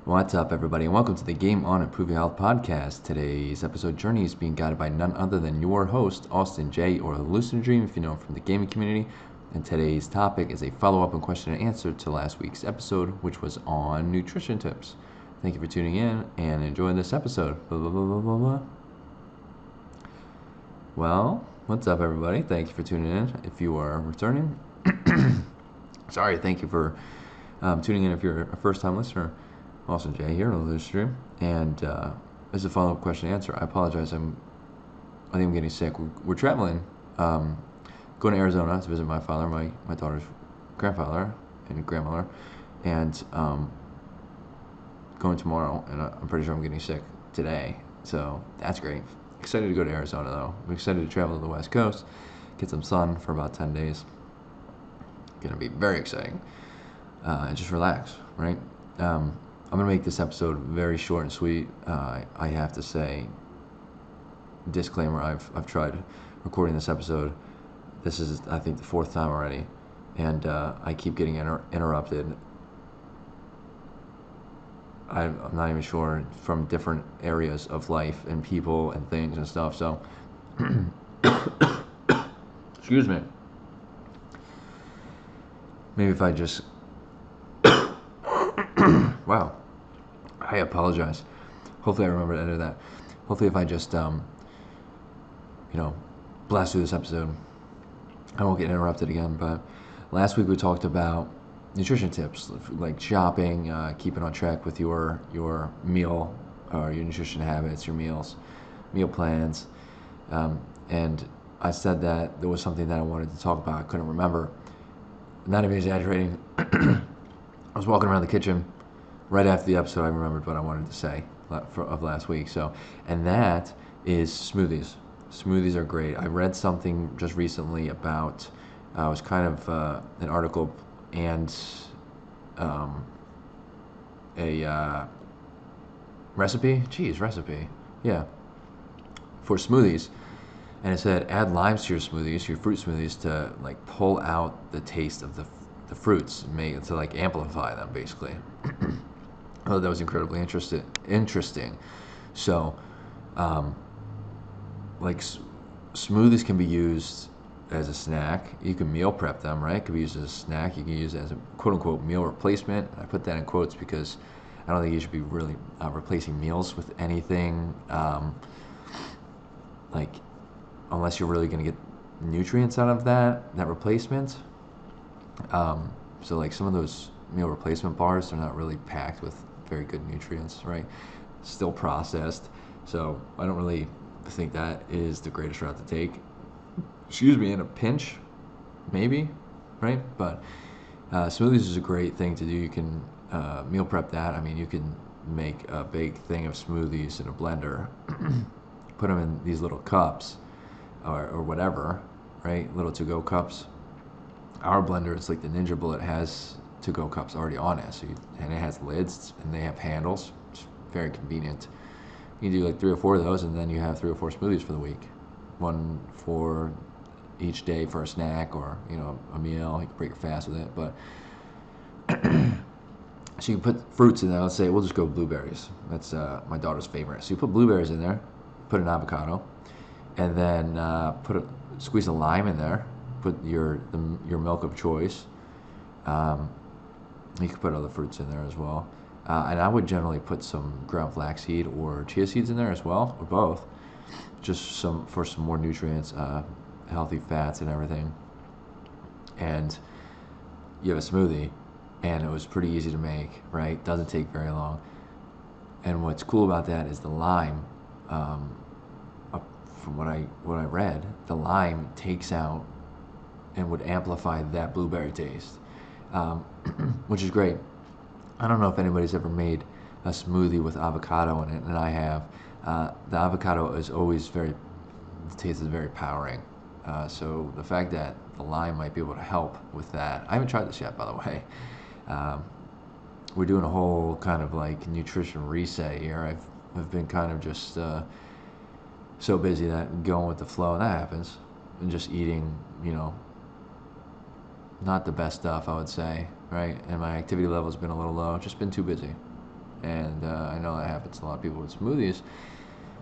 What's up, everybody, and welcome to the Game On Improve Your Health podcast. Today's episode journey is being guided by none other than your host, Austin J, or hallucinodream, if you know him from the gaming community. And today's topic is a follow-up and question and answer to last week's episode, which was on nutrition tips. Thank you for tuning in and enjoying this episode. Blah, blah, blah, blah, blah, blah. Well, what's up, everybody? Thank you for tuning in. If you are returning, sorry, thank you for tuning in if you're a first-time listener. Austin J here on the stream, and as a follow-up question and answer, I apologize. I think I'm getting sick. We're traveling, going to Arizona to visit my father, my daughter's grandfather and grandmother, and going tomorrow. And I'm pretty sure I'm getting sick today, so that's great. Excited to go to Arizona though. I'm excited to travel to the West Coast, get some sun for about 10 days. Gonna be very exciting, and just relax, right? I'm going to make this episode very short and sweet. I have to say, disclaimer, I've tried recording this episode. This is, I think, the fourth time already, and I keep getting interrupted. I'm not even sure, from different areas of life and people and things and stuff, so excuse me. Maybe if I just wow. I apologize. Hopefully I remember to edit that. Hopefully if I just, blast through this episode, I won't get interrupted again. But last week we talked about nutrition tips, like shopping, keeping on track with your meal, or your nutrition habits, your meal plans. And I said that there was something that I wanted to talk about. I couldn't remember. Not even exaggerating. I was walking around the kitchen. Right after the episode, I remembered what I wanted to say of last week. So, and that is smoothies. Smoothies are great. I read something just recently about, it was kind of an article and a recipe. Yeah, for smoothies. And it said add limes to your smoothies, your fruit smoothies, to like pull out the taste of the fruits, to like amplify them, basically. Oh, that was incredibly interesting. So, smoothies can be used as a snack. You can meal prep them, right? It could be used as a snack. You can use it as a quote-unquote meal replacement. I put that in quotes because I don't think you should be really replacing meals with anything, unless you're really going to get nutrients out of that replacement. So like some of those meal replacement bars, they're not really packed with very good nutrients, right? Still processed. So I don't really think that is the greatest route to take. Excuse me, in a pinch, maybe, right? But smoothies is a great thing to do. You can meal prep that. I mean, you can make a big thing of smoothies in a blender, put them in these little cups or whatever, right? Little to-go cups. Our blender, it's like the Ninja Bullet, has to-go cups already on it, and it has lids and they have handles. It's very convenient. You can do like 3 or 4 of those, and then you have 3 or 4 smoothies for the week. One for each day for a snack or a meal. You can break your fast with it, but so you can put fruits in there. Let's say we'll just go with blueberries. That's my daughter's favorite. So you put blueberries in there, put an avocado, and then squeeze a lime in there. Put your milk of choice. You could put other fruits in there as well. And I would generally put some ground flaxseed or chia seeds in there as well, or both, just for some more nutrients, healthy fats and everything. And you have a smoothie, and it was pretty easy to make, right? Doesn't take very long. And what's cool about that is the lime. From what I read, the lime takes out and would amplify that blueberry taste, which is great. I don't know if anybody's ever made a smoothie with avocado in it, and I have. The avocado is always the taste is very powering. So the fact that the lime might be able to help with that. I haven't tried this yet, by the way. We're doing a whole kind of like nutrition reset here. I've been kind of just so busy that going with the flow, and that happens, and just eating, not the best stuff, I would say, right? And my activity level's been a little low, just been too busy. and I know that happens to a lot of people with smoothies,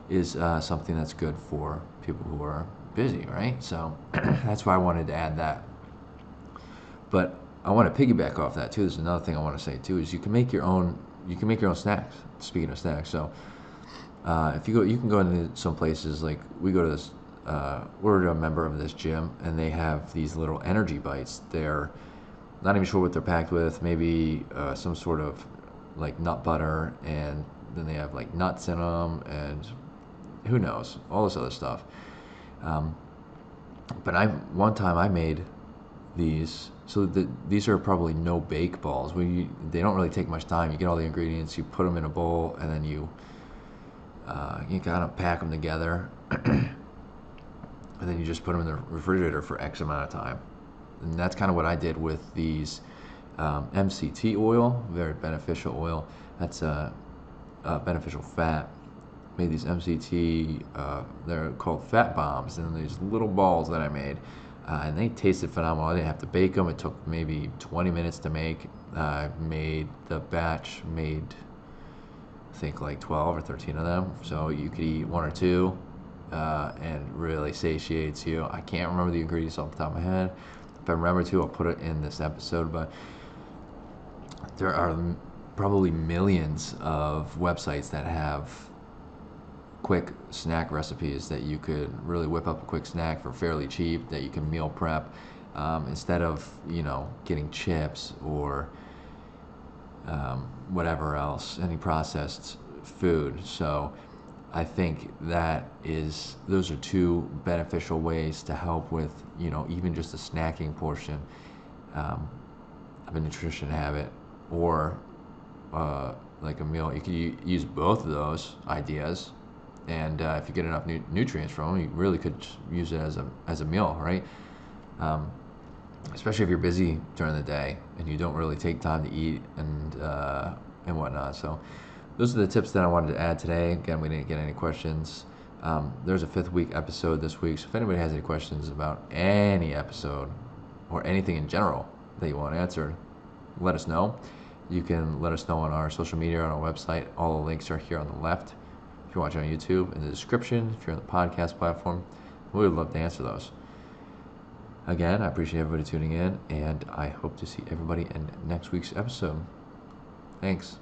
is something that's good for people who are busy, right? So that's why I wanted to add that. But I want to piggyback off that too. There's another thing I want to say too is you can make your own snacks. Speaking of snacks, so if you go, you can go into some places like we go to this. We're a member of this gym, and they have these little energy bites. They're not even sure what they're packed with. Maybe some sort of like nut butter, and then they have like nuts in them, and who knows, all this other stuff. Um, but one time I made these. So these are probably no bake balls. They don't really take much time. You get all the ingredients, you put them in a bowl, and then you kind of pack them together, and then you just put them in the refrigerator for X amount of time. And that's kind of what I did with these MCT oil, very beneficial oil. That's a beneficial fat. Made these MCT, they're called fat bombs, and these little balls that I made. And they tasted phenomenal. I didn't have to bake them. It took maybe 20 minutes to make. I made the batch, I think like 12 or 13 of them. So you could eat one or two and really satiates you. I can't remember the ingredients off the top of my head. If I remember to, I'll put it in this episode. But there are probably millions of websites that have quick snack recipes that you could really whip up a quick snack for fairly cheap that you can meal prep instead of getting chips or whatever else, any processed food. So I think those are two beneficial ways to help with even just the snacking portion of a nutrition habit, or like a meal. You could use both of those ideas, and if you get enough nutrients from them, you really could use it as a meal, right? Especially if you're busy during the day and you don't really take time to eat and whatnot. So those are the tips that I wanted to add today. Again, we didn't get any questions. There's a 5th week episode this week, so if anybody has any questions about any episode or anything in general that you want answered, let us know. You can let us know on our social media, on our website. All the links are here on the left. If you're watching on YouTube, in the description. If you're on the podcast platform, we would love to answer those. Again, I appreciate everybody tuning in, and I hope to see everybody in next week's episode. Thanks.